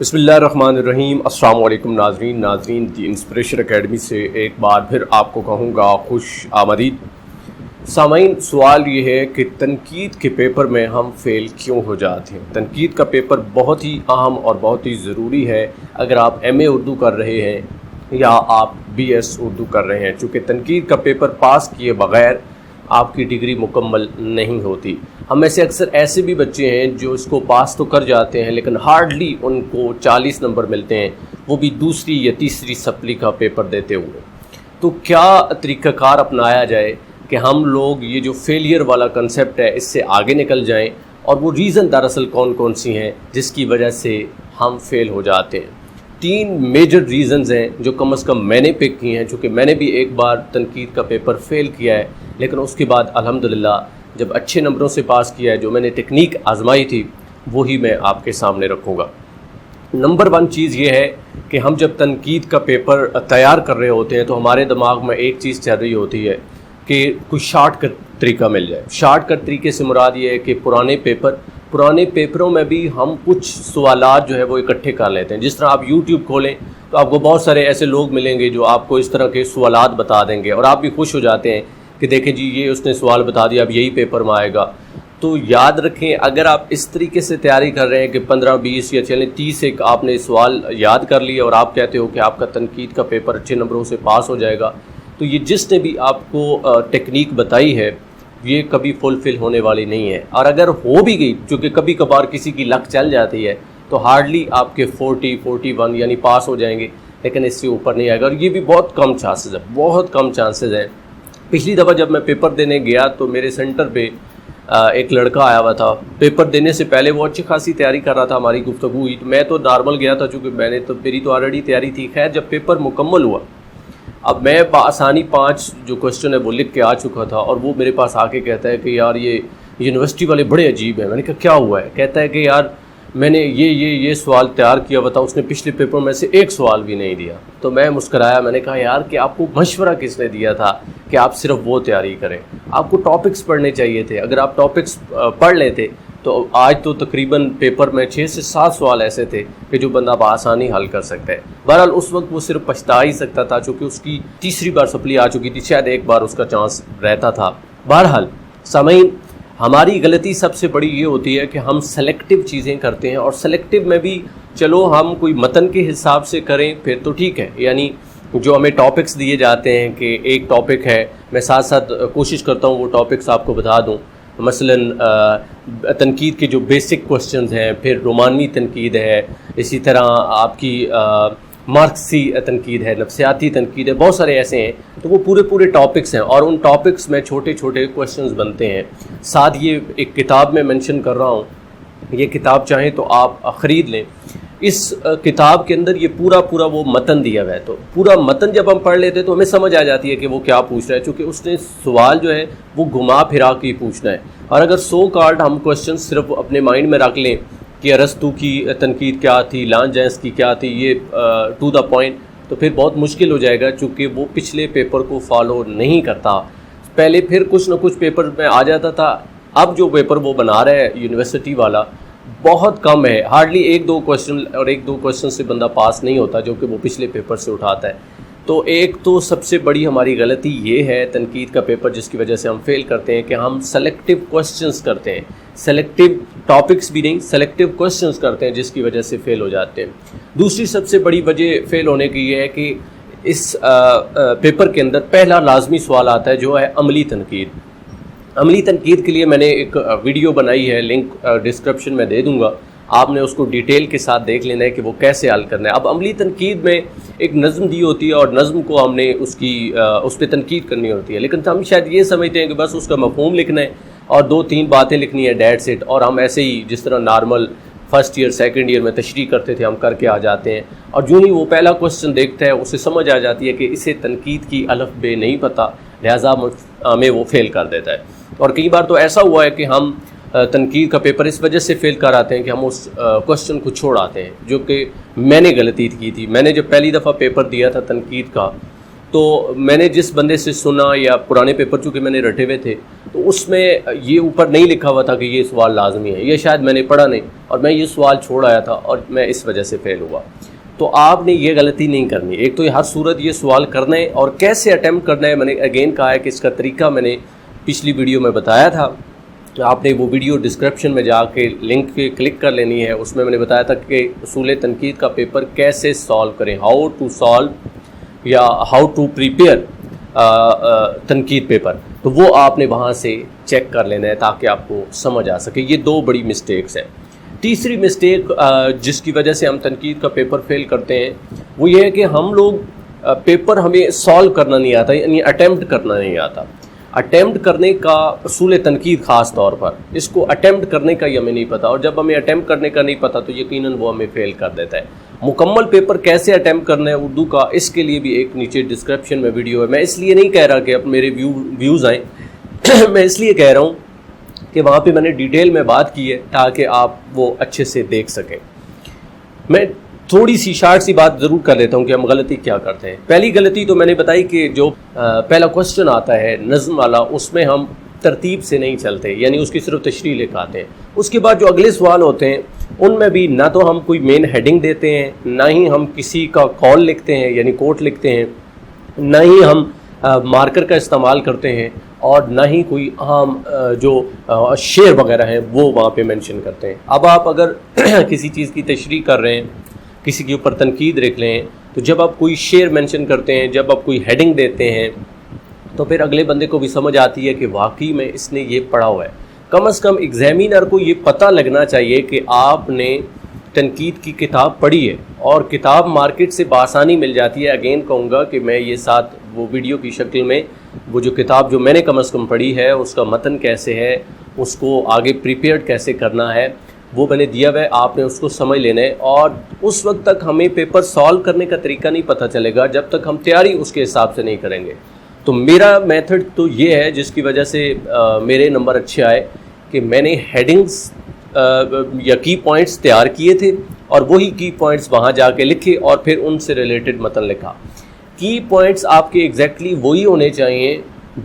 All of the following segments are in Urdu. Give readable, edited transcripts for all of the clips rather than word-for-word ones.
بسم اللہ الرحمن الرحیم۔ السلام علیکم ناظرین دی انسپریشن اکیڈمی سے ایک بار پھر آپ کو کہوں گا خوش آمدید۔ سامعین، سوال یہ ہے کہ تنقید کے پیپر میں ہم فیل کیوں ہو جاتے ہیں؟ تنقید کا پیپر بہت ہی اہم اور بہت ہی ضروری ہے اگر آپ ایم اے اردو کر رہے ہیں یا آپ بی ایس اردو کر رہے ہیں، چونکہ تنقید کا پیپر پاس کیے بغیر آپ کی ڈگری مکمل نہیں ہوتی۔ ہم میں سے اکثر ایسے بھی بچے ہیں جو اس کو پاس تو کر جاتے ہیں لیکن ہارڈلی ان کو 40 نمبر ملتے ہیں، وہ بھی دوسری یا تیسری سپلی کا پیپر دیتے ہوئے۔ تو کیا طریقہ کار اپنایا جائے کہ ہم لوگ یہ جو فیلئر والا کنسیپٹ ہے اس سے آگے نکل جائیں، اور وہ ریزن دراصل کون کون سی ہیں جس کی وجہ سے ہم فیل ہو جاتے ہیں؟ 3 میجر ریزنز ہیں جو کم از کم میں نے پک کی ہیں، چونکہ میں نے بھی ایک بار تنقید کا پیپر فیل کیا ہے لیکن اس کے بعد الحمدللہ جب اچھے نمبروں سے پاس کیا ہے، جو میں نے ٹیکنیک آزمائی تھی وہی میں آپ کے سامنے رکھوں گا۔ نمبر 1 چیز یہ ہے کہ ہم جب تنقید کا پیپر تیار کر رہے ہوتے ہیں تو ہمارے دماغ میں ایک چیز چل رہی ہوتی ہے کہ کوئی شارٹ کٹ طریقہ مل جائے۔ شارٹ کٹ طریقے سے مراد یہ ہے کہ پرانے پیپروں میں بھی ہم کچھ سوالات جو ہے وہ اکٹھے کر لیتے ہیں۔ جس طرح آپ یوٹیوب کھولیں تو آپ کو بہت سارے ایسے لوگ ملیں گے جو آپ کو اس طرح کے سوالات بتا دیں گے اور آپ بھی خوش ہو جاتے ہیں کہ دیکھیں جی یہ اس نے سوال بتا دیا، اب یہی پیپر میں آئے گا۔ تو یاد رکھیں، اگر آپ اس طریقے سے تیاری کر رہے ہیں کہ 15 20 یا چلیں 30 ایک آپ نے سوال یاد کر لیے اور آپ کہتے ہو کہ آپ کا تنقید کا پیپر اچھے نمبروں سے پاس ہو جائے گا، تو یہ جس نے بھی آپ کو ٹیکنیک بتائی ہے یہ کبھی فلفل ہونے والی نہیں ہے۔ اور اگر ہو بھی گئی، چونکہ کبھی کبھار کسی کی لک چل جاتی ہے، تو ہارڈلی آپ کے 40 41 یعنی پاس ہو جائیں گے، لیکن اس سے اوپر نہیں آئے گا، اور یہ بھی بہت کم چانسز ہے، بہت کم چانسز ہیں۔ پچھلی دفعہ جب میں پیپر دینے گیا تو میرے سینٹر پہ ایک لڑکا آیا ہوا تھا۔ پیپر دینے سے پہلے وہ اچھی خاصی تیاری کر رہا تھا، ہماری گفتگو ہوئی، تو میں تو نارمل گیا تھا چونکہ میری تو آلریڈی تیاری تھی۔ خیر جب پیپر مکمل ہوا، اب میں بآسانی 5 جو کوسچن ہے وہ لکھ کے آ چکا تھا، اور وہ میرے پاس آ کے کہتا ہے کہ یار یہ یونیورسٹی والے بڑے عجیب ہیں۔ میں نے کہا کیا ہوا ہے؟ کہتا ہے کہ یار میں نے یہ سوال تیار کیا ہوا تھا، اس نے پچھلے پیپر میں سے ایک سوال بھی نہیں دیا۔ تو میں مسکرایا، میں نے کہا یار کہ آپ کو مشورہ کس نے دیا تھا کہ آپ صرف وہ تیاری کریں؟ آپ کو ٹاپکس پڑھنے چاہیے تھے۔ اگر آپ ٹاپکس پڑھ لیتے تو آج تو تقریباً پیپر میں 6 سے 7 سوال ایسے تھے کہ جو بندہ بآسانی حل کر سکتا ہے۔ بہرحال اس وقت وہ صرف پچھتا ہی سکتا تھا چونکہ اس کی تیسری بار سپلی آ چکی تھی، شاید ایک بار اس کا چانس رہتا تھا۔ بہرحال سامعین، ہماری غلطی سب سے بڑی یہ ہوتی ہے کہ ہم سلیکٹیو چیزیں کرتے ہیں، اور سلیکٹیو میں بھی چلو ہم کوئی متن کے حساب سے کریں پھر تو ٹھیک ہے، یعنی جو ہمیں ٹاپکس دیے جاتے ہیں کہ ایک ٹاپک ہے، میں ساتھ ساتھ کوشش کرتا ہوں وہ ٹاپکس آپ کو بتا دوں۔ مثلاً تنقید کے جو بیسک کوسچنز ہیں، پھر رومانوی تنقید ہے، اسی طرح آپ کی مارکسی تنقید ہے، نفسیاتی تنقید ہے، بہت سارے ایسے ہیں۔ تو وہ پورے ٹاپکس ہیں، اور ان ٹاپکس میں چھوٹے چھوٹے کوسچنز بنتے ہیں۔ ساتھ یہ ایک کتاب میں منشن کر رہا ہوں، یہ کتاب چاہیں تو آپ خرید لیں۔ اس کتاب کے اندر یہ پورا وہ متن دیا ہوا ہے، تو پورا متن جب ہم پڑھ لیتے ہیں تو ہمیں سمجھ آ جاتی ہے کہ وہ کیا پوچھ رہا ہے، چونکہ اس نے سوال جو ہے وہ گھما پھرا کے پوچھنا ہے۔ اور اگر سو کارڈ ہم کوسچن صرف اپنے مائنڈ میں رکھ لیں کہ ارسطو کی تنقید کیا تھی، لانجینس کی کیا تھی، یہ ٹو دا پوائنٹ، تو پھر بہت مشکل ہو جائے گا، چونکہ وہ پچھلے پیپر کو فالو نہیں کرتا۔ پہلے پھر کچھ نہ کچھ پیپر میں آ جاتا تھا، اب جو پیپر وہ بنا رہا ہے یونیورسٹی والا بہت کم ہے، ہارڈلی 1-2 کوسچن، اور 1-2 کوسچن سے بندہ پاس نہیں ہوتا جو کہ وہ پچھلے پیپر سے اٹھاتا ہے۔ تو ایک تو سب سے بڑی ہماری غلطی یہ ہے تنقید کا پیپر جس کی وجہ سے ہم فیل کرتے ہیں کہ ہم سلیکٹیو کوسچنز کرتے ہیں، سلیکٹیو ٹاپکس بھی نہیں، سلیکٹیو کوسچنز کرتے ہیں جس کی وجہ سے فیل ہو جاتے ہیں۔ دوسری سب سے بڑی وجہ فیل ہونے کی یہ ہے کہ اس پیپر کے اندر پہلا لازمی سوال آتا ہے جو ہے عملی تنقید۔ عملی تنقید کے لیے میں نے ایک ویڈیو بنائی ہے، لنک ڈسکرپشن میں دے دوں گا، آپ نے اس کو ڈیٹیل کے ساتھ دیکھ لینا ہے کہ وہ کیسے حل کرنا ہے۔ اب عملی تنقید میں ایک نظم دی ہوتی ہے اور نظم کو ہم نے اس پہ تنقید کرنی ہوتی ہے، لیکن ہم شاید یہ سمجھتے ہیں کہ بس اس کا مفہوم لکھنا ہے اور 2-3 باتیں لکھنی ہے، دیٹس اٹ، اور ہم ایسے ہی جس طرح normal first year second year میں تشریح کرتے تھے ہم کر کے آ جاتے ہیں، اور جو ہی وہ پہلا کوسچن دیکھتا ہے اسے سمجھ آ جاتی ہے کہ اسے تنقید کی الف بے نہیں پتہ، لہٰذا ہمیں وہ فیل کر دیتا ہے۔ اور کئی بار تو ایسا ہوا ہے کہ ہم تنقید کا پیپر اس وجہ سے فیل کر آتے ہیں کہ ہم اس کوسچن کو چھوڑ آتے ہیں، جو کہ میں نے غلطی کی تھی۔ میں نے جب پہلی دفعہ پیپر دیا تھا تنقید کا تو میں نے جس بندے سے سنا یا پرانے پیپر چونکہ میں نے رٹے ہوئے تھے تو اس میں یہ اوپر نہیں لکھا ہوا تھا کہ یہ سوال لازمی ہے، یہ شاید میں نے پڑھا نہیں اور میں یہ سوال چھوڑ آیا تھا اور میں اس وجہ سے فیل ہوا۔ تو آپ نے یہ غلطی نہیں کرنی۔ ایک تو ہر صورت یہ سوال کرنا ہے اور کیسے اٹیمپٹ کرنا ہے، میں نے اگین کہا ہے کہ اس کا طریقہ میں نے پچھلی ویڈیو میں بتایا تھا کہ آپ نے وہ ویڈیو ڈسکرپشن میں جا کے لنک پہ کلک کر لینی ہے۔ اس میں نے بتایا تھا کہ اصول تنقید کا پیپر کیسے سالو کریں، ہاؤ ٹو سالو یا ہاؤ ٹو پریپیئر تنقید پیپر، تو وہ آپ نے وہاں سے چیک کر لینا ہے تاکہ آپ کو سمجھ آ سکے۔ یہ دو بڑی مسٹیکس ہیں۔ تیسری مسٹیک جس کی وجہ سے ہم تنقید کا پیپر فیل کرتے ہیں وہ یہ ہے کہ ہم لوگ پیپر ہمیں سالو کرنا نہیں آتا، یعنی اٹیمپٹ کرنا نہیں آتا۔ اٹیمپٹ کرنے کا اصول تنقید خاص طور پر اس کو اٹیمپٹ کرنے کا ہی ہمیں نہیں پتہ، اور جب ہمیں اٹیمپٹ کرنے کا نہیں پتہ تو یقیناً وہ ہمیں فیل کر دیتا ہے۔ مکمل پیپر کیسے اٹیمپٹ کرنا ہے اردو کا، اس کے لیے بھی ایک نیچے ڈسکرپشن میں ویڈیو ہے۔ میں اس لیے نہیں کہہ رہا کہ اب میرے ویوز آئیں میں اس لیے کہہ رہا ہوں کہ وہاں پہ میں نے ڈیٹیل میں بات کی ہے تاکہ آپ وہ اچھے سے دیکھ سکیں۔ میں تھوڑی سی شارٹ سی بات ضرور کر لیتا ہوں کہ ہم غلطی کیا کرتے ہیں۔ پہلی غلطی تو میں نے بتائی کہ جو پہلا کوسچن آتا ہے نظم والا، اس میں ہم ترتیب سے نہیں چلتے، یعنی اس کی صرف تشریح لکھ آتے ہیں۔ اس کے بعد جو اگلے سوال ہوتے ہیں ان میں بھی نہ تو ہم کوئی مین ہیڈنگ دیتے ہیں، نہ ہی ہم کسی کا کال لکھتے ہیں یعنی کوٹ لکھتے ہیں، نہ ہی ہم مارکر کا استعمال کرتے ہیں، اور نہ ہی کوئی عام جو شعر وغیرہ ہیں وہ وہاں پہ مینشن کرتے ہیں۔ اب آپ اگر کسی چیز کی تشریح کر رہے ہیں، کسی کے اوپر تنقید لکھ لیں، تو جب آپ کوئی شعر مینشن کرتے ہیں، جب آپ کوئی ہیڈنگ دیتے ہیں، تو پھر اگلے بندے کو بھی سمجھ آتی ہے کہ واقعی میں اس نے یہ پڑھا ہوا ہے۔ کم از کم ایگزامینر کو یہ پتہ لگنا چاہیے کہ آپ نے تنقید کی کتاب پڑھی ہے، اور کتاب مارکیٹ سے بآسانی مل جاتی ہے۔ اگین کہوں گا کہ میں یہ ساتھ وہ ویڈیو کی شکل میں وہ جو کتاب جو میں نے کم از کم پڑھی ہے اس کا متن کیسے ہے، اس کو آگے پریپیئرڈ کیسے کرنا ہے، وہ میں نے دیا ہوا ہے، آپ نے اس کو سمجھ لینا ہے۔ اور اس وقت تک ہمیں پیپر سالو کرنے کا طریقہ نہیں پتہ چلے گا جب تک ہم تیاری اس کے حساب سے نہیں کریں گے۔ تو میرا میتھڈ تو یہ ہے جس کی وجہ سے میرے نمبر اچھے آئے کہ میں نے ہیڈنگز یا کی پوائنٹس تیار کیے تھے اور وہی کی پوائنٹس وہاں جا کے لکھے اور پھر ان سے ریلیٹڈ متن لکھا۔ کی پوائنٹس آپ کے ایگزیکٹلی وہی ہونے چاہیے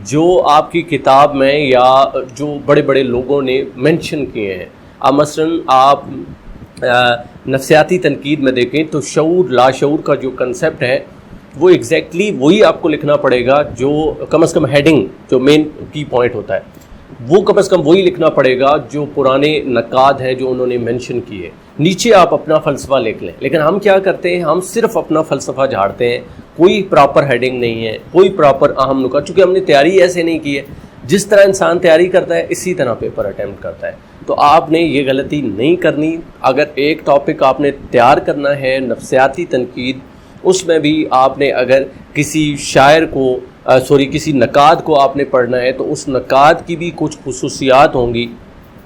جو آپ کی کتاب میں یا جو بڑے بڑے لوگوں نے مینشن کیے ہیں۔ اب مثلاً آپ نفسیاتی تنقید میں دیکھیں تو شعور لاشعور کا جو کنسیپٹ ہے وہ ایگزیکٹلی وہی آپ کو لکھنا پڑے گا، جو کم از کم ہیڈنگ جو مین کی پوائنٹ ہوتا ہے وہ کم از کم وہی لکھنا پڑے گا جو پرانے نقاد ہیں جو انہوں نے مینشن کیے۔ نیچے آپ اپنا فلسفہ لکھ لیں، لیکن ہم کیا کرتے ہیں، ہم صرف اپنا فلسفہ جھاڑتے ہیں، کوئی پراپر ہیڈنگ نہیں ہے، کوئی پراپر اہم نکات، چونکہ ہم نے تیاری ایسے نہیں کی ہے۔ جس طرح انسان تیاری کرتا ہے اسی طرح پیپر اٹیمپٹ کرتا ہے۔ تو آپ نے یہ غلطی نہیں کرنی۔ اگر ایک ٹاپک آپ نے تیار کرنا ہے نفسیاتی تنقید، اس میں بھی آپ نے اگر کسی شاعر کو کسی نقاد کو آپ نے پڑھنا ہے تو اس نقاد کی بھی کچھ خصوصیات ہوں گی،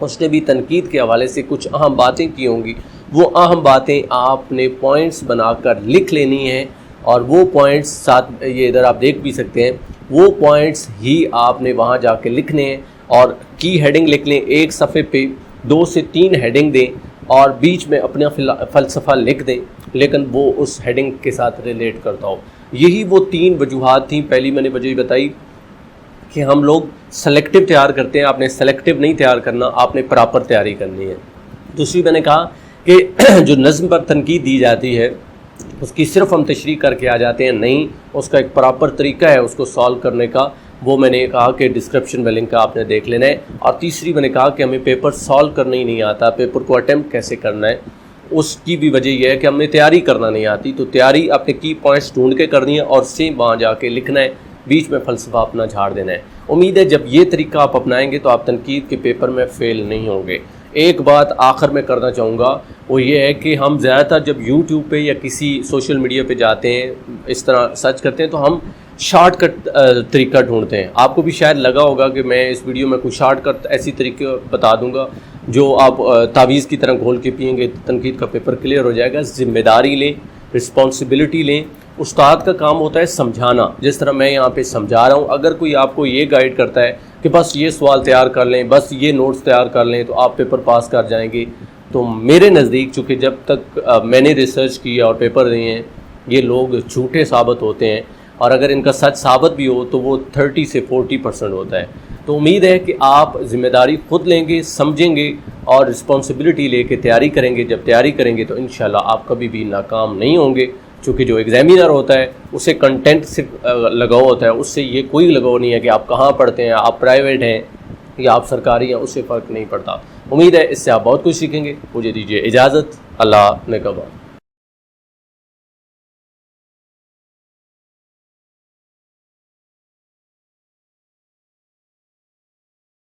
اس نے بھی تنقید کے حوالے سے کچھ اہم باتیں کی ہوں گی، وہ اہم باتیں آپ نے پوائنٹس بنا کر لکھ لینی ہیں، اور وہ پوائنٹس ساتھ یہ ادھر آپ دیکھ بھی سکتے ہیں، وہ پوائنٹس ہی آپ نے وہاں جا کے لکھنے ہیں۔ اور کی ہیڈنگ لکھ لیں، ایک صفحے پہ 2 سے 3 ہیڈنگ دیں اور بیچ میں اپنا فلسفہ لکھ دیں، لیکن وہ اس ہیڈنگ کے ساتھ ریلیٹ کرتا ہو۔ یہی وہ 3 وجوہات تھیں۔ پہلی میں نے وجہ بتائی کہ ہم لوگ سلیکٹیو تیار کرتے ہیں، آپ نے سلیکٹیو نہیں تیار کرنا، آپ نے پراپر تیاری کرنی ہے۔ دوسری میں نے کہا کہ جو نظم پر تنقید دی جاتی ہے اس کی صرف ہم تشریح کر کے آ جاتے ہیں، نہیں، اس کا ایک پراپر طریقہ ہے اس کو سالو کرنے کا، وہ میں نے کہا کہ ڈسکرپشن میں لنک آپ نے دیکھ لینا ہے۔ اور تیسری میں نے کہا کہ ہمیں پیپر سالو کرنا ہی نہیں آتا، پیپر کو اٹیمپٹ کیسے کرنا ہے، اس کی بھی وجہ یہ ہے کہ ہمیں تیاری کرنا نہیں آتی۔ تو تیاری اپنے کی پوائنٹس ڈھونڈ کے کرنی ہے اور سیم وہاں جا کے لکھنا ہے، بیچ میں فلسفہ اپنا جھاڑ دینا ہے۔ امید ہے جب یہ طریقہ آپ اپنائیں گے تو آپ تنقید کے پیپر میں فیل نہیں ہوں گے۔ ایک بات آخر میں کرنا چاہوں گا وہ یہ ہے کہ ہم زیادہ تر جب یوٹیوب پہ یا کسی سوشل میڈیا پہ جاتے ہیں، اس طرح سرچ کرتے ہیں، تو ہم شارٹ کٹ طریقہ ڈھونڈتے ہیں۔ آپ کو بھی شاید لگا ہوگا کہ میں اس ویڈیو میں کوئی شارٹ کٹ ایسی طریقے بتا دوں گا جو آپ تعویذ کی طرح گھول کے پئیں گے، تنقید کا پیپر کلیئر ہو جائے گا۔ ذمہ داری لیں، رسپانسبلٹی لیں۔ استاد کا کام ہوتا ہے سمجھانا، جس طرح میں یہاں پہ سمجھا رہا ہوں۔ اگر کوئی آپ کو یہ گائیڈ کرتا ہے کہ بس یہ سوال تیار کر لیں، بس یہ نوٹس تیار کر لیں تو آپ پیپر پاس کر جائیں گے، تو میرے نزدیک چونکہ جب تک میں نے ریسرچ کی اور پیپر دیے ہیں، یہ لوگ جھوٹے ثابت ہوتے ہیں۔ اور اگر ان کا سچ ثابت بھی ہو تو وہ 30 سے 40% ہوتا ہے. تو امید ہے کہ آپ ذمہ داری خود لیں گے, سمجھیں گے اور رسپانسبلٹی لے کے تیاری کریں گے. جب تیاری کریں گے تو انشاءاللہ آپ کبھی بھی ناکام نہیں ہوں گے, چونکہ جو ایگزامینر ہوتا ہے اسے کنٹینٹ سے لگاؤ ہوتا ہے, اس سے یہ کوئی لگاؤ نہیں ہے کہ آپ کہاں پڑھتے ہیں, آپ پرائیویٹ ہیں یا آپ سرکاری ہیں, اس سے فرق نہیں پڑتا. امید ہے اس سے آپ بہت کچھ سیکھیں گے. مجھے دیجیے اجازت. اللہ نگہبان.